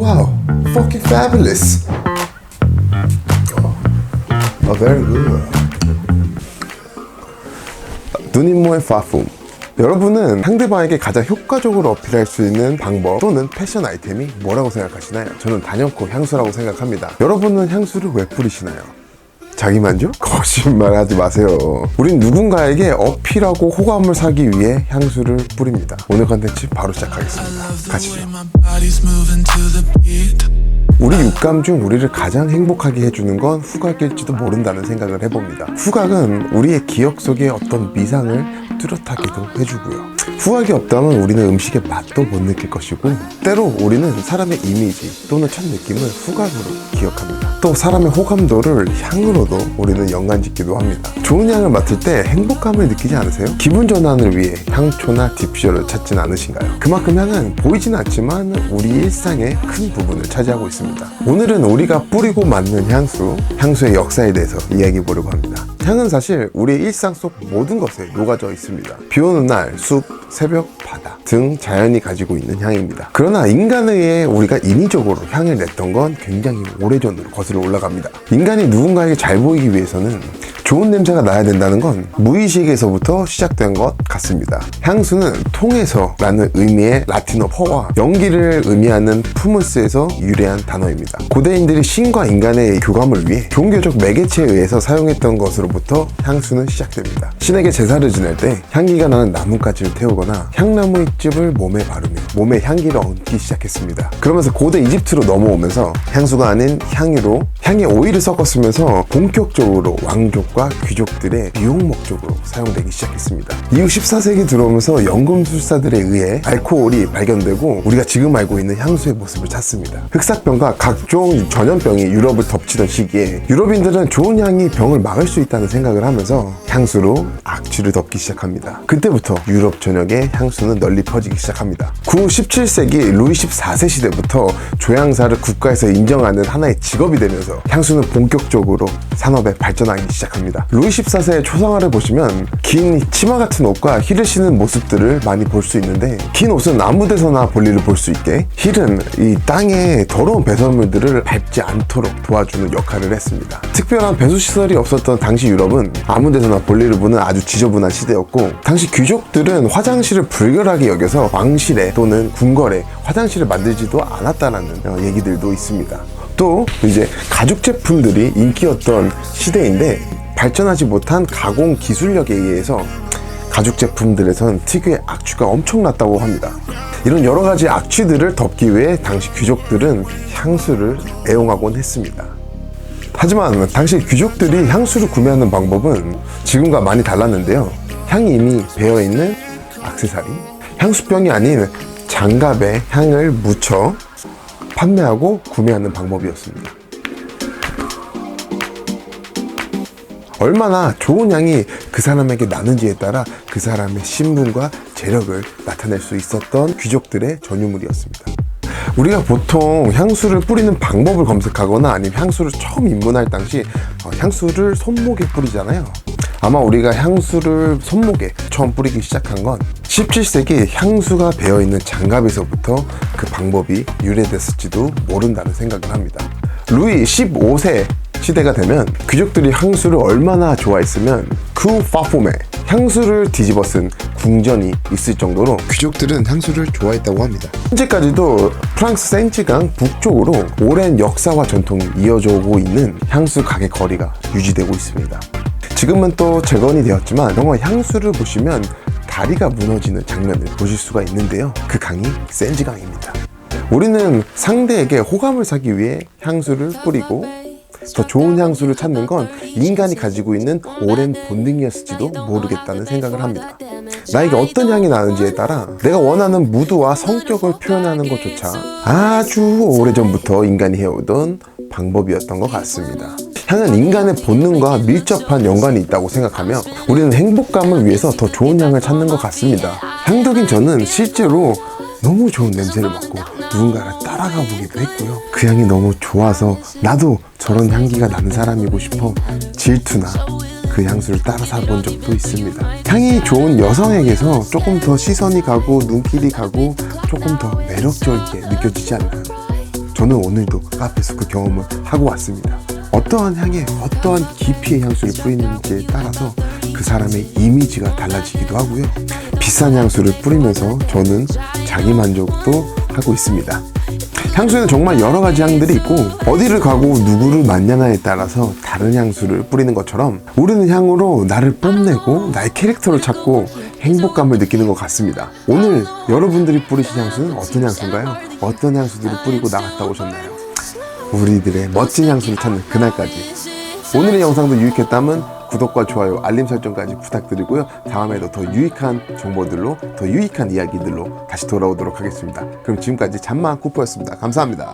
Wow, fucking fabulous. Very good. 누님모의 파품. 여러분은 상대방에게 가장 효과적으로 어필할 수 있는 방법 또는 패션 아이템이 뭐라고 생각하시나요? 저는 단연코 향수라고 생각합니다. 여러분은 향수를 왜 뿌리시나요? 자기만족? 거짓말 하지 마세요. 우린 누군가에게 어필하고 호감을 사기 위해 향수를 뿌립니다. 오늘 컨텐츠 바로 시작하겠습니다. 가시죠. 우리 육감 중 우리를 가장 행복하게 해주는 건 후각일지도 모른다는 생각을 해봅니다. 후각은 우리의 기억 속에 어떤 미상을 뚜렷하게도 해주고요. 후각이 없다면 우리는 음식의 맛도 못 느낄 것이고, 때로 우리는 사람의 이미지 또는 첫 느낌을 후각으로 기억합니다. 또 사람의 호감도를 향으로도 우리는 연관짓기도 합니다. 좋은 향을 맡을 때 행복감을 느끼지 않으세요? 기분 전환을 위해 향초나 디퓨저를 찾진 않으신가요? 그만큼 향은 보이진 않지만 우리 일상의 큰 부분을 차지하고 있습니다. 오늘은 우리가 뿌리고 맡는 향수의 역사에 대해서 이야기해 보려고 합니다. 향은 사실 우리의 일상 속 모든 것에 녹아져 있습니다. 비 오는 날, 숲, 새벽, 바다 등 자연이 가지고 있는 향입니다. 그러나 인간에 의해 우리가 인위적으로 향을 냈던 건 굉장히 오래전으로 거슬러 올라갑니다. 인간이 누군가에게 잘 보이기 위해서는 좋은 냄새가 나야 된다는 건 무의식에서부터 시작된 것 같습니다. 향수는 통에서 라는 의미의 라틴어 퍼와 연기를 의미하는 푸무스에서 유래한 단어입니다. 고대인들이 신과 인간의 교감을 위해 종교적 매개체에 의해서 사용했던 것으로부터 향수는 시작됩니다. 신에게 제사를 지낼 때 향기가 나는 나뭇가지를 태우거나 향나무 잎즙을 몸에 바르며 몸에 향기를 얹기 시작했습니다. 그러면서 고대 이집트로 넘어오면서 향수가 아닌 향유로 향에 오일을 섞었으면서 본격적으로 왕족과 귀족들의 미용 목적으로 사용되기 시작했습니다. 이후 14세기 들어오면서 연금술사들에 의해 알코올이 발견되고 우리가 지금 알고 있는 향수의 모습을 찾습니다. 흑사병과 각종 전염병이 유럽을 덮치던 시기에 유럽인들은 좋은 향이 병을 막을 수 있다는 생각을 하면서 향수로 악취를 덮기 시작합니다. 그때부터 유럽 전역에 향수는 널리 퍼지기 시작합니다. 구 17세기 루이 14세 시대부터 조향사를 국가에서 인정하는 하나의 직업이 되면서 향수는 본격적으로 산업에 발전하기 시작합니다. 루이 14세의 초상화를 보시면 긴 치마 같은 옷과 힐을 신은 모습들을 많이 볼 수 있는데, 긴 옷은 아무 데서나 볼일을 볼 수 있게, 힐은 이 땅에 더러운 배설물들을 밟지 않도록 도와주는 역할을 했습니다. 특별한 배수시설이 없었던 당시 유럽은 아무 데서나 볼일을 보는 아주 지저분한 시대였고, 당시 귀족들은 화장실을 불결하게 여겨서 왕실에 또는 궁궐에 화장실을 만들지도 않았다라는 얘기들도 있습니다. 또 이제 가죽 제품들이 인기였던 시대인데, 발전하지 못한 가공 기술력에 의해서 가죽 제품들에선 특유의 악취가 엄청났다고 합니다. 이런 여러 가지 악취들을 덮기 위해 당시 귀족들은 향수를 애용하곤 했습니다. 하지만 당시 귀족들이 향수를 구매하는 방법은 지금과 많이 달랐는데요. 향이 이미 배어있는 액세서리, 향수병이 아닌 장갑에 향을 묻혀 판매하고 구매하는 방법이었습니다. 얼마나 좋은 향이 그 사람에게 나는지에 따라 그 사람의 신분과 재력을 나타낼 수 있었던 귀족들의 전유물이었습니다. 우리가 보통 향수를 뿌리는 방법을 검색하거나 아니면 향수를 처음 입문할 당시 향수를 손목에 뿌리잖아요. 아마 우리가 향수를 손목에 처음 뿌리기 시작한 건 17세기 향수가 배어있는 장갑에서부터 그 방법이 유래됐을지도 모른다는 생각을 합니다. 루이 15세 시대가 되면 귀족들이 향수를 얼마나 좋아했으면 그 파폼에 향수를 뒤집어 쓴 궁전이 있을 정도로 귀족들은 향수를 좋아했다고 합니다. 현재까지도 프랑스 센지강 북쪽으로 오랜 역사와 전통이 이어져 오고 있는 향수 가게 거리가 유지되고 있습니다. 지금은 또 재건이 되었지만 영화 향수를 보시면 다리가 무너지는 장면을 보실 수가 있는데요. 그 강이 센지강입니다. 우리는 상대에게 호감을 사기 위해 향수를 뿌리고 더 좋은 향수를 찾는 건 인간이 가지고 있는 오랜 본능이었을지도 모르겠다는 생각을 합니다. 나에게 어떤 향이 나는지에 따라 내가 원하는 무드와 성격을 표현하는 것조차 아주 오래전부터 인간이 해오던 방법이었던 것 같습니다. 향은 인간의 본능과 밀접한 연관이 있다고 생각하며 우리는 행복감을 위해서 더 좋은 향을 찾는 것 같습니다. 향덕인 저는 실제로 너무 좋은 냄새를 맡고 누군가를 따라가 보기도 했고요. 그 향이 너무 좋아서 나도 저런 향기가 나는 사람이고 싶어 질투나 그 향수를 따라 사본 적도 있습니다. 향이 좋은 여성에게서 조금 더 시선이 가고 눈길이 가고 조금 더 매력적이게 느껴지지 않나요? 저는 오늘도 카페에서 그 경험을 하고 왔습니다. 어떠한 향에 어떠한 깊이의 향수를 뿌리는지에 따라서 그 사람의 이미지가 달라지기도 하고요. 비싼 향수를 뿌리면서 저는 자기만족도 하고 있습니다. 향수에는 정말 여러 가지 향들이 있고 어디를 가고 누구를 만나냐에 따라서 다른 향수를 뿌리는 것처럼 우리는 향으로 나를 뽐내고 나의 캐릭터를 찾고 행복감을 느끼는 것 같습니다. 오늘 여러분들이 뿌리신 향수는 어떤 향수인가요? 어떤 향수들을 뿌리고 나갔다 오셨나요? 우리들의 멋진 향수를 찾는 그날까지. 오늘의 영상도 유익했다면 구독과 좋아요, 알림 설정까지 부탁드리고요. 다음에도 더 유익한 정보들로, 더 유익한 이야기들로 다시 돌아오도록 하겠습니다. 그럼 지금까지 잠만 쿠퍼였습니다. 감사합니다.